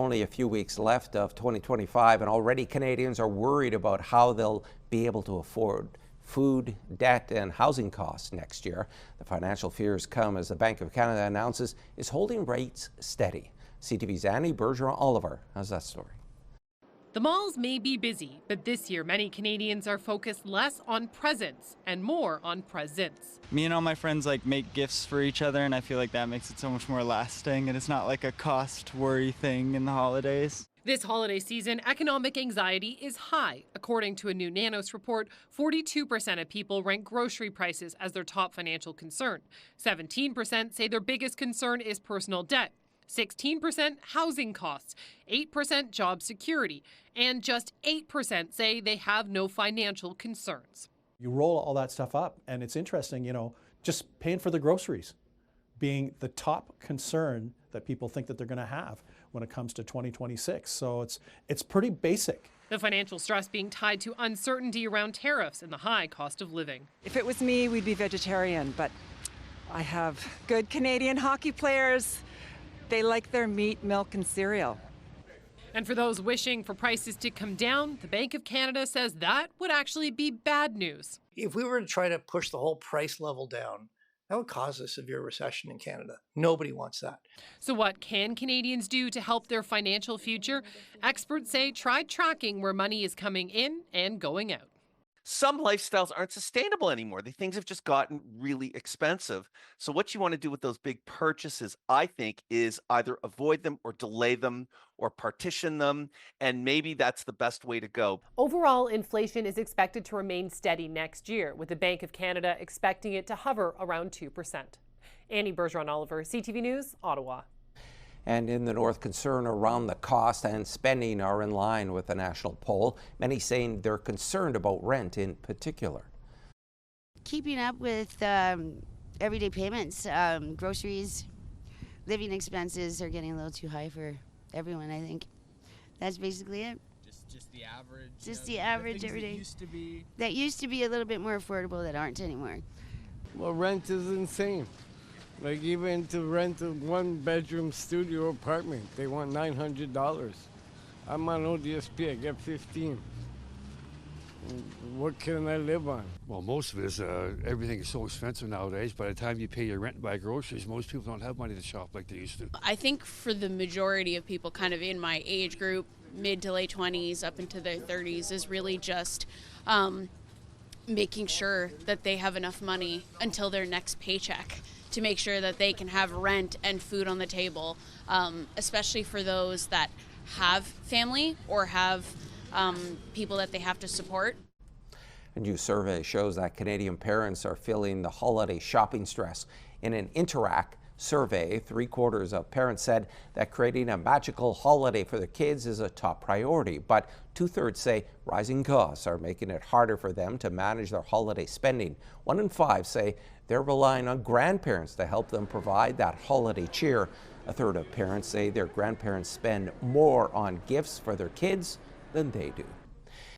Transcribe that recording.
only a few weeks left of 2025, and already Canadians are worried about how they'll be able to afford food, debt, and housing costs next year. The financial fears come as the Bank of Canada announces it's holding rates steady. CTV's Annie Bergeron-Oliver has that story. The malls may be busy, but this year many Canadians are focused less on presents and more on presents. Me and all my friends make gifts for each other, and I feel like that makes it so much more lasting, and it's not like a cost worry thing in the holidays. This holiday season, economic anxiety is high. According to a new Nanos report, 42% of people rank grocery prices as their top financial concern. 17% say their biggest concern is personal debt. 16% housing costs, 8% job security, and just 8% say they have no financial concerns. You roll all that stuff up, and it's interesting, just paying for the groceries being the top concern that people think that they're going to have when it comes to 2026. So it's pretty basic. The financial stress being tied to uncertainty around tariffs and the high cost of living. If it was me, we'd be vegetarian, but I have good Canadian hockey players. They like their meat, milk, and cereal. And for those wishing for prices to come down, the Bank of Canada says that would actually be bad news. If we were to try to push the whole price level down, that would cause a severe recession in Canada. Nobody wants that. So what can Canadians do to help their financial future? Experts say try tracking where money is coming in and going out. Some lifestyles aren't sustainable anymore. Things have just gotten really expensive. So what you want to do with those big purchases, I think, is either avoid them or delay them or partition them. And maybe that's the best way to go. Overall, inflation is expected to remain steady next year, with the Bank of Canada expecting it to hover around 2%. Annie Bergeron-Oliver, CTV News, Ottawa. And in the north, concern around the cost and spending are in line with the national poll. Many saying they're concerned about rent in particular. Keeping up with everyday payments, groceries, living expenses are getting a little too high for everyone, I think. That's basically it. Just the average. Just the average everyday. That used to be a little bit more affordable that aren't anymore. Well, rent is insane. Like even to rent a one-bedroom studio apartment, they want $900. I'm on ODSP, I get 15. What can I live on? Well, most of it is everything is so expensive nowadays. By the time you pay your rent and buy groceries, most people don't have money to shop like they used to. I think for the majority of people kind of in my age group, mid to late 20s up into their 30s, is really just making sure that they have enough money until their next paycheck to make sure that they can have rent and food on the table, especially for those that have family or have people that they have to support. A new survey shows that Canadian parents are feeling the holiday shopping stress. In an Interact survey, 3/4 of parents said that creating a magical holiday for their kids is a top priority, but 2/3 say rising costs are making it harder for them to manage their holiday spending. 1 in 5 say they're relying on grandparents to help them provide that holiday cheer. 1/3 of parents say their grandparents spend more on gifts for their kids than they do.